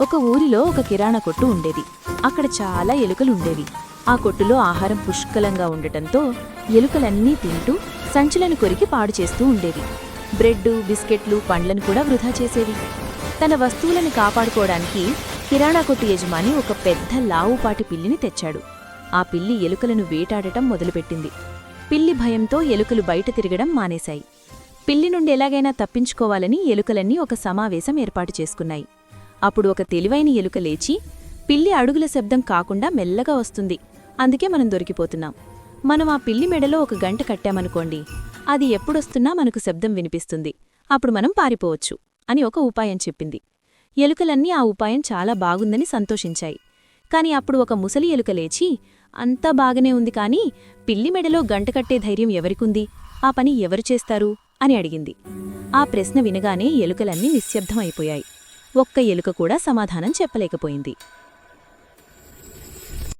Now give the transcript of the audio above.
ఒక ఊరిలో ఒక కిరాణా కొట్టు ఉండేది. అక్కడ చాలా ఎలుకలుండేవి. ఆ కొట్టులో ఆహారం పుష్కలంగా ఉండటంతో ఎలుకలన్నీ తింటూ సంచులను కొరికి పాడు చేస్తూ ఉండేవి. బ్రెడ్డు, బిస్కెట్లు, పండ్లను కూడా వృధా చేసేవి. తన వస్తువులను కాపాడుకోవడానికి కిరాణా కొట్టు యజమాని ఒక పెద్ద లావుపాటి పిల్లిని తెచ్చాడు. ఆ పిల్లి ఎలుకలను వేటాడటం మొదలుపెట్టింది. పిల్లి భయంతో ఎలుకలు బయట తిరగడం మానేశాయి. పిల్లి నుండి ఎలాగైనా తప్పించుకోవాలని ఎలుకలన్నీ ఒక సమావేశం ఏర్పాటు చేసుకున్నాయి. అప్పుడు ఒక తెలివైన ఎలుక లేచి, పిల్లి అడుగుల శబ్దం కాకుండా మెల్లగా వస్తుంది, అందుకే మనం దొరికిపోతున్నాం. మనం ఆ పిల్లి మెడలో ఒక గంట కట్టామనుకోండి, అది ఎప్పుడొస్తున్నా మనకు శబ్దం వినిపిస్తుంది, అప్పుడు మనం పారిపోవచ్చు అని ఒక ఉపాయం చెప్పింది. ఎలుకలన్నీ ఆ ఉపాయం చాలా బాగుందని సంతోషించాయి. కాని అప్పుడు ఒక ముసలి ఎలుక లేచి, అంతా బాగానే ఉంది కానీ పిల్లి మెడలో గంట కట్టే ధైర్యం ఎవరికుంది, ఆ పని ఎవరు చేస్తారు అని అడిగింది. ఆ ప్రశ్న వినగానే ఎలుకలన్నీ నిశ్శబ్దమైపోయాయి. ఒక్క ఎలుక కూడా సమాధానం చెప్పలేకపోయింది.